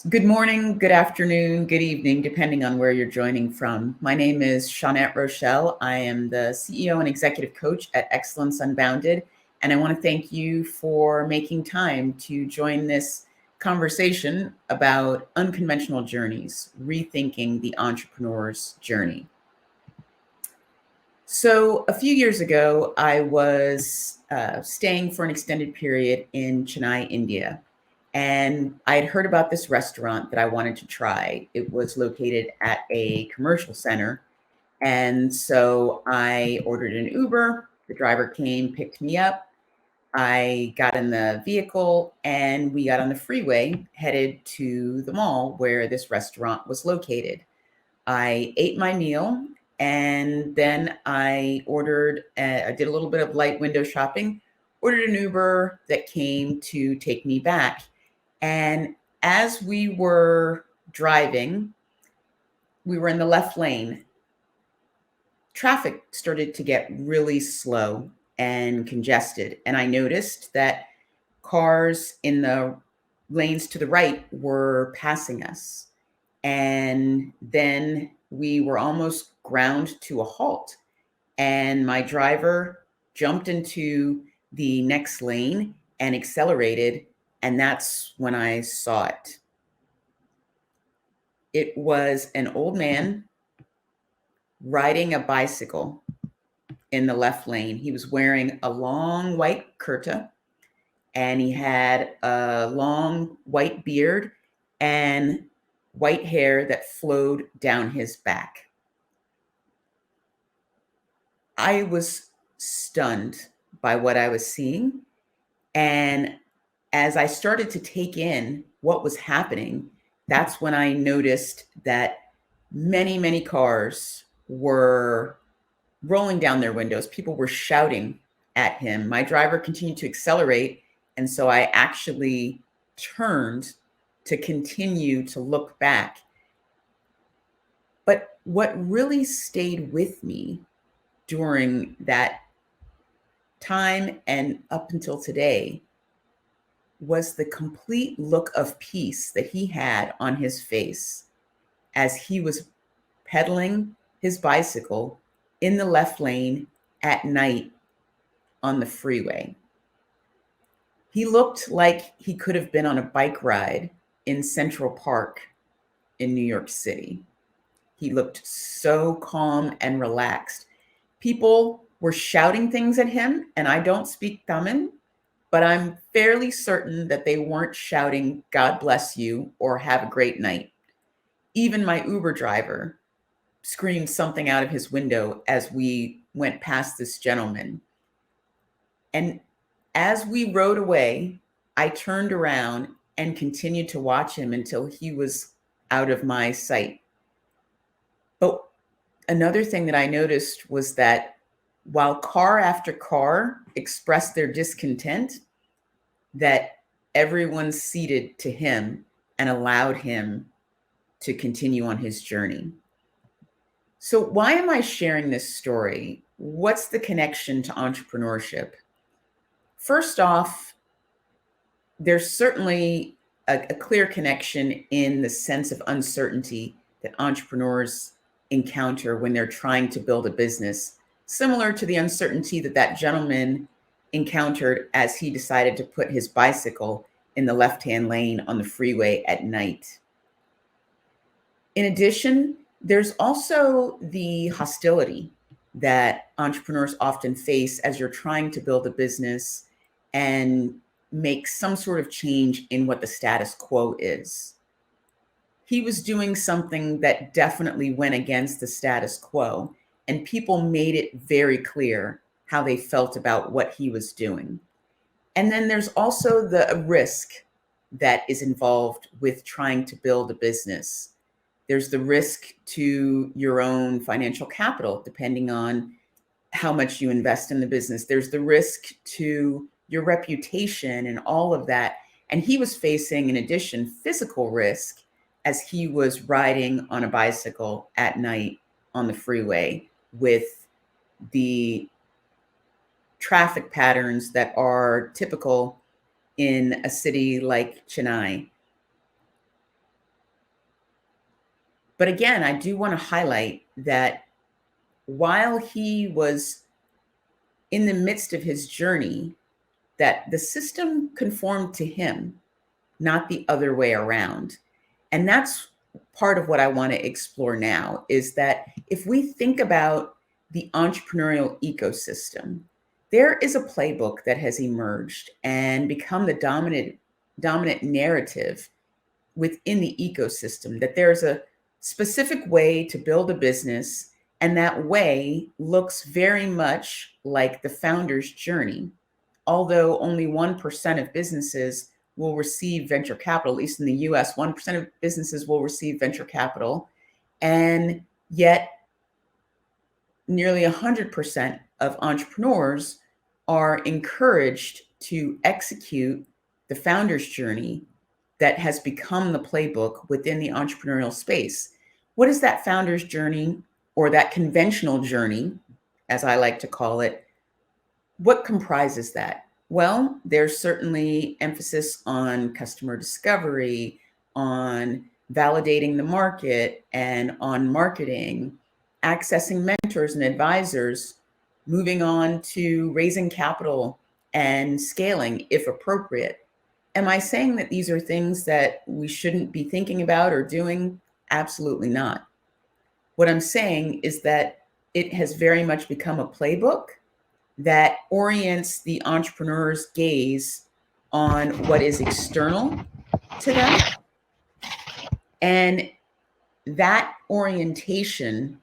Good morning, good afternoon, good evening, depending on where you're joining from. My name is Shawnette Rochelle. I am the CEO and executive coach at Excellence Unbounded. And I want to thank you for making time to join this conversation about unconventional journeys, rethinking the entrepreneur's journey. So, a few years ago, I was staying for an extended period in Chennai, India. And I had heard about this restaurant that I wanted to try. It was located at a commercial center. And so I ordered an Uber. The driver came, picked me up. I got in the vehicle and we got on the freeway headed to the mall where this restaurant was located. I ate my meal and then I did a little bit of light window shopping, ordered an Uber that came to take me back. And as we were driving, we were in the left lane. Traffic started to get really slow and congested. And I noticed that cars in the lanes to the right were passing us. And then we were almost ground to a halt. And my driver jumped into the next lane and accelerated. And that's when I saw it. It was an old man riding a bicycle in the left lane. He was wearing a long white kurta and he had a long white beard and white hair that flowed down his back. I was stunned by what I was seeing. And as I started to take in what was happening, that's when I noticed that many, many cars were rolling down their windows. People were shouting at him. My driver continued to accelerate. And so I actually turned to continue to look back. But what really stayed with me during that time and up until today was the complete look of peace that he had on his face as he was pedaling his bicycle in the left lane at night on the freeway. He looked like he could have been on a bike ride in Central Park in New York City. He looked so calm and relaxed. People were shouting things at him, and I don't speak Tamil, but I'm fairly certain that they weren't shouting, "God bless you," or "Have a great night." Even my Uber driver screamed something out of his window as we went past this gentleman. And as we rode away, I turned around and continued to watch him until he was out of my sight. But another thing that I noticed was that while car after car expressed their discontent, that everyone ceded to him and allowed him to continue on his journey. So why am I sharing this story? What's the connection to entrepreneurship? First off, there's certainly a clear connection in the sense of uncertainty that entrepreneurs encounter when they're trying to build a business, similar to the uncertainty that that gentleman encountered as he decided to put his bicycle in the left-hand lane on the freeway at night. In addition, there's also the hostility that entrepreneurs often face as you're trying to build a business and make some sort of change in what the status quo is. He was doing something that definitely went against the status quo, and people made it very clear how they felt about what he was doing. And then there's also the risk that is involved with trying to build a business. There's the risk to your own financial capital, depending on how much you invest in the business. There's the risk to your reputation and all of that. And he was facing, in addition, physical risk as he was riding on a bicycle at night on the freeway with the traffic patterns that are typical in a city like Chennai. But again, I do want to highlight that while he was in the midst of his journey, that the system conformed to him, not the other way around. And that's part of what I want to explore now, is that if we think about the entrepreneurial ecosystem, there is a playbook that has emerged and become the dominant narrative within the ecosystem, that there's a specific way to build a business, and that way looks very much like the founder's journey. Although only 1% of businesses will receive venture capital, at least in the US, 1% of businesses will receive venture capital. And yet nearly 100% of entrepreneurs are encouraged to execute the founder's journey that has become the playbook within the entrepreneurial space. What is that founder's journey, or that conventional journey, as I like to call it? What comprises that? Well, there's certainly emphasis on customer discovery, on validating the market, and on marketing, accessing mentors and advisors, moving on to raising capital and scaling if appropriate. Am I saying that these are things that we shouldn't be thinking about or doing? Absolutely not. What I'm saying is that it has very much become a playbook that orients the entrepreneur's gaze on what is external to them. And that orientation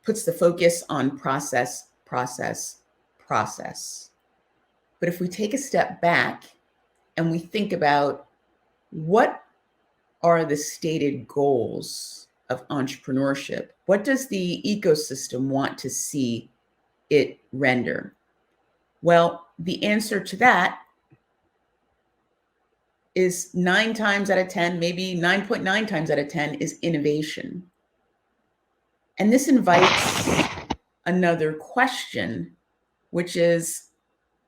puts the focus on process, process, process. But if we take a step back and we think about what are the stated goals of entrepreneurship, what does the ecosystem want to see it render? Well, the answer to that is 9 times out of 10, maybe 9.9 times out of 10, is innovation. And this invites another question, which is,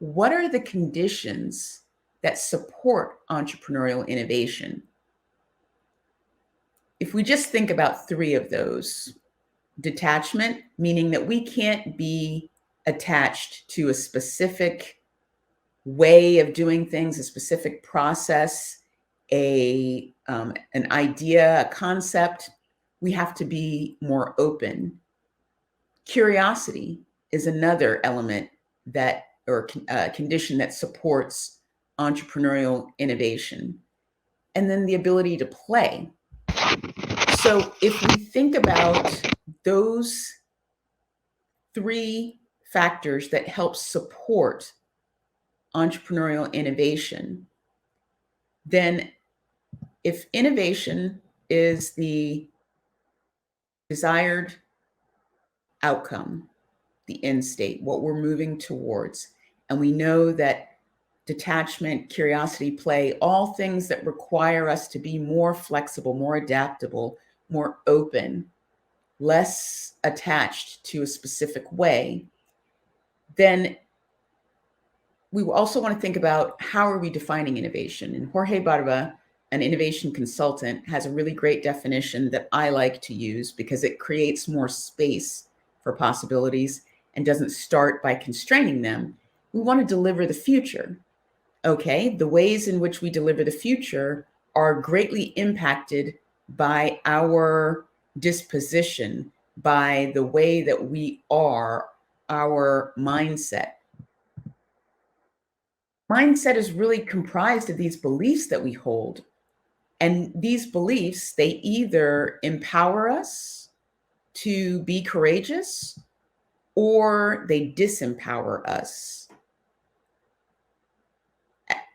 what are the conditions that support entrepreneurial innovation? If we just think about 3 of those: detachment, meaning that we can't be attached to a specific way of doing things, a specific process, an idea, a concept. We have to be more open. Curiosity is another element that, or condition that supports entrepreneurial innovation. And then the ability to play. So if we think about those 3 factors that help support entrepreneurial innovation, then if innovation is the desired outcome, the end state, what we're moving towards, and we know that detachment, curiosity, play, all things that require us to be more flexible, more adaptable, more open, less attached to a specific way, then we also want to think about, how are we defining innovation? And Jorge Barba, an innovation consultant, has a really great definition that I like to use because it creates more space for possibilities and doesn't start by constraining them. We want to deliver the future. Okay, the ways in which we deliver the future are greatly impacted by our disposition, by the way that we are, our mindset. Mindset is really comprised of these beliefs that we hold. And these beliefs, they either empower us to be courageous or they disempower us.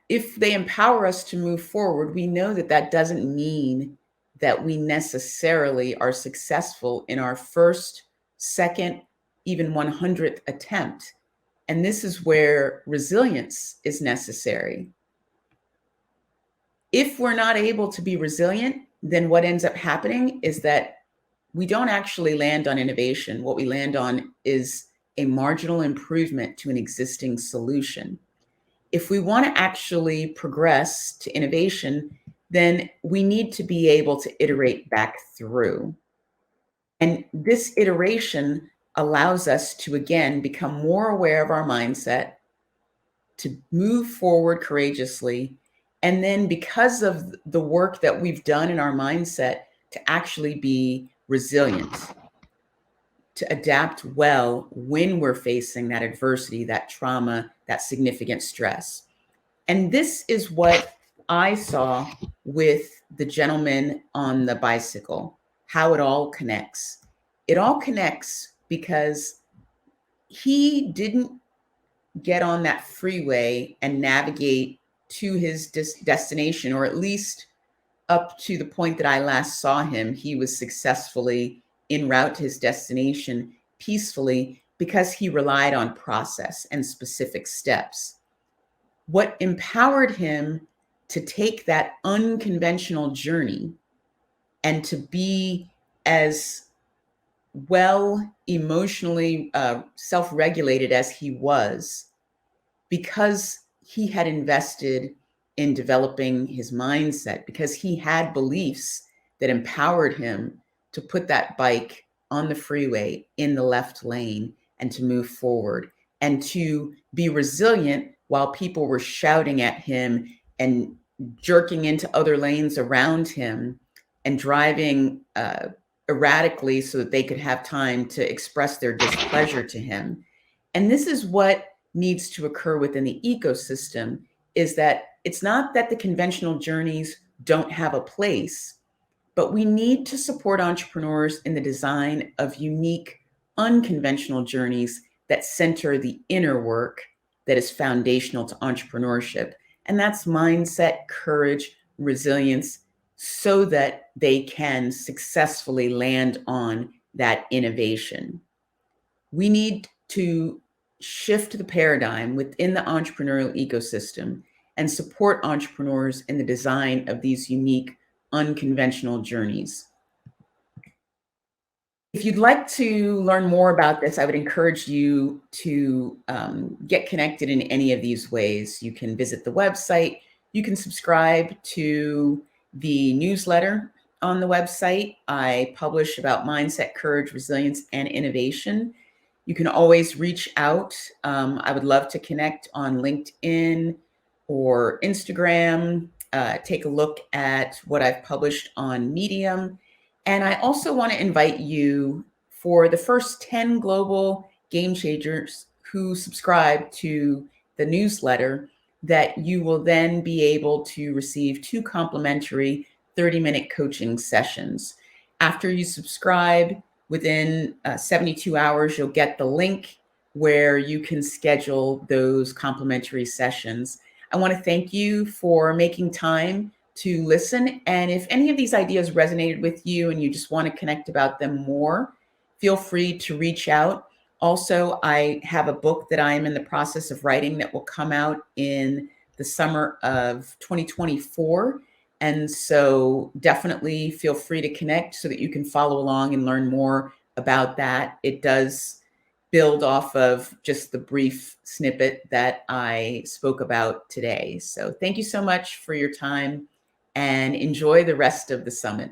If they empower us to move forward, we know that that doesn't mean that we necessarily are successful in our first, second, even 100th attempt. And this is where resilience is necessary. If we're not able to be resilient, then what ends up happening is that we don't actually land on innovation. What we land on is a marginal improvement to an existing solution. If we want to actually progress to innovation, then we need to be able to iterate back through. And this iteration allows us to, again, become more aware of our mindset, to move forward courageously. And then, because of the work that we've done in our mindset, to actually be resilient, to adapt well when we're facing that adversity, that trauma, that significant stress. And this is what I saw with the gentleman on the bicycle, how it all connects. It all connects because he didn't get on that freeway and navigate to his destination, or at least up to the point that I last saw him, he was successfully en route to his destination peacefully, because he relied on process and specific steps. What empowered him to take that unconventional journey and to be as well emotionally self-regulated as he was, because he had invested in developing his mindset, because he had beliefs that empowered him to put that bike on the freeway in the left lane and to move forward and to be resilient while people were shouting at him and jerking into other lanes around him and driving erratically so that they could have time to express their displeasure to him. And this is what needs to occur within the ecosystem, is that it's not that the conventional journeys don't have a place, but we need to support entrepreneurs in the design of unique, unconventional journeys that center the inner work that is foundational to entrepreneurship. And that's mindset, courage, resilience, so that they can successfully land on that innovation. We need to shift the paradigm within the entrepreneurial ecosystem and support entrepreneurs in the design of these unique, unconventional journeys. If you'd like to learn more about this, I would encourage you to get connected in any of these ways. You can visit the website. You can subscribe to the newsletter on the website. I publish about mindset, courage, resilience, and innovation. You can always reach out. I would love to connect on LinkedIn or Instagram. Take a look at what I've published on Medium. And I also want to invite you, for the first 10 global game changers who subscribe to the newsletter, that you will then be able to receive 2 complimentary 30-minute coaching sessions. After you subscribe, within 72 hours, you'll get the link where you can schedule those complimentary sessions. I want to thank you for making time to listen. And if any of these ideas resonated with you and you just want to connect about them more, feel free to reach out. Also, I have a book that I am in the process of writing that will come out in the summer of 2024. And so definitely feel free to connect so that you can follow along and learn more about that. It does build off of just the brief snippet that I spoke about today. So thank you so much for your time, and enjoy the rest of the summit.